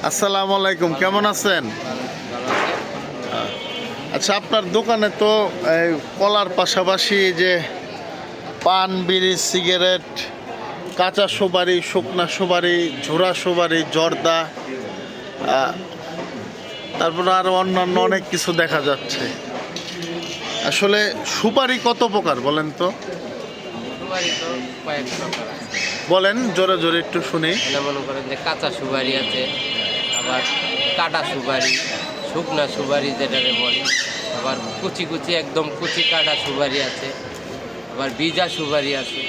আসসালামু আলাইকুম, কেমন আছেন? আচ্ছা, আপনার দোকানে তো এই কলার পাশাপাশি যে পান, বিড়ি, সিগারেট, কাঁচা সুপারি, শুকনা সুপারি, ঝোড়া সুপারি, জর্দা, তারপরে আরও অন্যান্য অনেক কিছু দেখা যাচ্ছে। আসলে সুপারি কত প্রকার বলেন তো? সুপারি তো কয়েক প্রকার আছে। বলেন জোরে জোরে একটু শুনি। এটা মনে করেন যে কাঁচা সুপারি আছে, আবার কাটা সুপারি, শুকনা সুপারি যেটাকে বলে, আবার কুচি কুচি একদম কুচি কাটা সুপারি আছে, আবার ভিজা সুপারি আছে।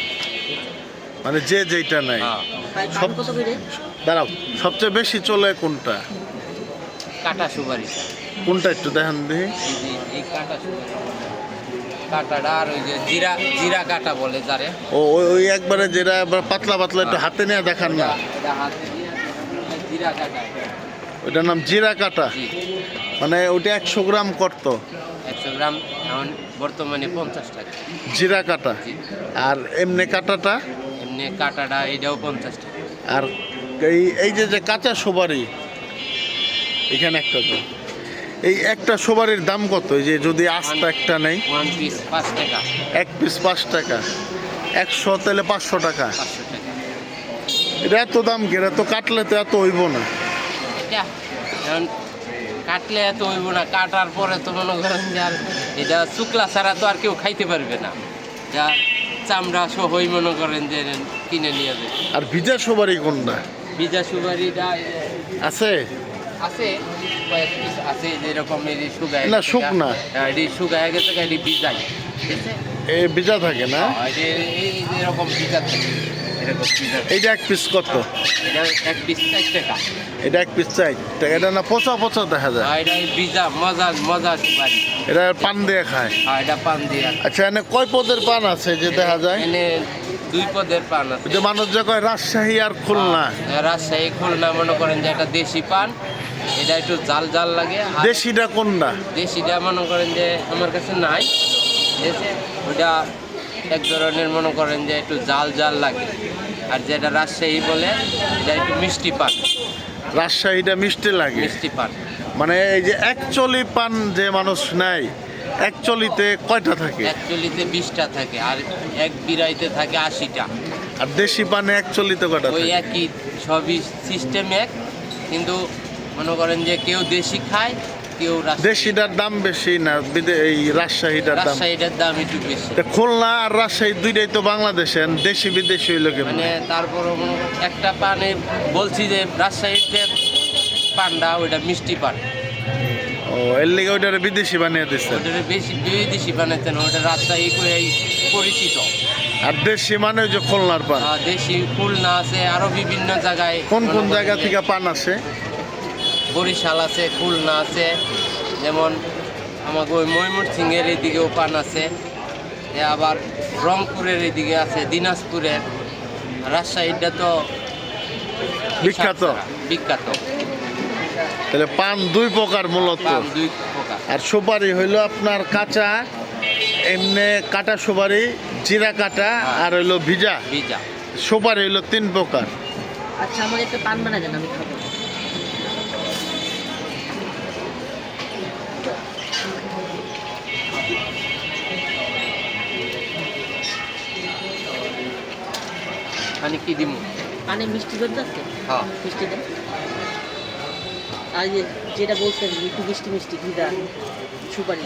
মানে যে যেটা নাই। সব দাঁড়াও, সবচেয়ে বেশি চলে কোনটা? কাটা সুপারি। কোনটা একটু দেখান দেখি। এই কাটা সুপারি, কাটাটা আর ওই যে জিরা জিরা কাটা বলে যারে। ও ওই ওই একবারে যেটা একবার পাতলা পাতলা একটু হাতে নিয়ে দেখান না। এটা হাতে দিয়ে জিরা কাটা। ওইটার নাম জিরা কাটা। জি, মানে ওইটা 100 গ্রাম করতো 100 গ্রাম এখন বর্তমানে 50 টাকা। জিরা কাটা। জি। আর এমনি কাটাটা? এমনি কাটাটা এটাও 50 টাকা। আর এই এই যে যে কাঁচা সুপারি, এখানে একটা তো, এই একটা সুপারির দাম কত? এই যে যদি আস্তা একটা নেই, 1 পিস 5 টাকা। 1 পিস 5 টাকা, 100 তাহলে 500 টাকা। 500 টাকা। এটা এত দাম কি? এটা তো কাটলে তো এত হইব না। এটা এখন কাটলে এত হইব না, কাটার পরে তো মনে করেন যে আর এটা শুকলা ছাড়া তো আর কেউ খাইতে পারবে না, যা চামড়া সহই মনে করেন যে কিনে নিয়ে যাবে। আর ভিজা সুপারি কোনটা ভিজা সুপারিটা আছে? আছে কয়েক পিস আছে, যেরকম এটি শুকায় না, শুকনা। এটি শুকায় গেছে, এটি ভিজাই, ঠিক আছে? এই ভিজা থাকে না? এই যেরকম ভিজা থাকে এরকম ভিজা। এইটা 1 পিস কত? এটা 1 পিস 4 টাকা। এটা 1 পিস 4 টাকা। এটা না পচা পচা দেখা যায়? আর এটা ভিজা মজা মজা সুপারি। এটা পান দিয়ে খায়? আর এটা পান দিয়ে। আচ্ছা, এনে কয় পদের পান আছে যে দেখা যায়? এনে 2 পদের পান আছে। যে মানুষ যে কয় রাজশাহী আর খুলনা। রাজশাহী খুলনা মনে করেন যে একটা দেশি পান, এটা একটু জাল জাল লাগে। আর দেশিটা কোনটা? দেশিটা মনে করেন যে আমার কাছে নাই, ঠিক আছে? ওটা এক ধরনের মনে করেন যে একটু জাল জাল লাগে। আর যেটা রাজশাহী বলে এটা একটু মিষ্টি পান। রাজশাহীটা মিষ্টি লাগে। মিষ্টি পান মানে এই যে একচলি পান যে মানুষ নেয়, একচলিতে কয়টা থাকে? অ্যাকচুয়ালিতে 20টা থাকে, আর এক বিরাইতে থাকে 80টা। আর দেশি পানে একচলিতে কয়টা ওই থাকে? একই, সবই সিস্টেম এক, কিন্তু মনে করেন যে কেউ দেশি খায়, কেউ দেশিটার দাম বেশি না এই রাজশাহীটার দাম? রাজশাহীটার দাম একটু বেশি। তা খুলনা আর রাজশাহী দুইটাই তো বাংলাদেশে, দেশি বিদেশি হইলো কেমন? মানে তারপরও মনে করেন একটা পানে বলছি যে রাজশাহীর যে পানটা ওইটা মিষ্টি পান, ও, এর লিগে ওইটারে বিদেশি বানিয়ে দিচ্ছে। ওটা বেশি বিদেশি বানাইতেন, ওটা রাজশাহী করেই পরিচিত। আর দেশি মানে ওই যে খুলনার পান। দেশি খুলনা আছে, আরো বিভিন্ন জায়গায়। কোন কোন জায়গা থেকে পান আসে? বরিশাল আছে, খুলনা আছে, যেমন আমাকে ওই ময়মনসিংহের এইদিকেও পান আছে, আবার রংপুরের এইদিকে আছে, দিনাজপুরের। রাজশাহীটা তো বিখ্যাত। বিখ্যাত। তাহলে পান 2 প্রকার মূলত। পান 2 প্রকার। আর সুপারি হইলো আপনার কাঁচা, এমনি কাটা সুপারি, জিরা কাটা, আর হইলো ভিজা। ভিজা সুপারি হইলো 3 প্রকার। আচ্ছা, আমাকে একটা পান বানায় দেন, আমি খাবো। মানে কি দিমু? পানে মিষ্টি জর্দা আছে? হ্যাঁ। মিষ্টি দেন। আর যেটা বলছেন একটু মিষ্টি মিষ্টি ভিজা সুপারি।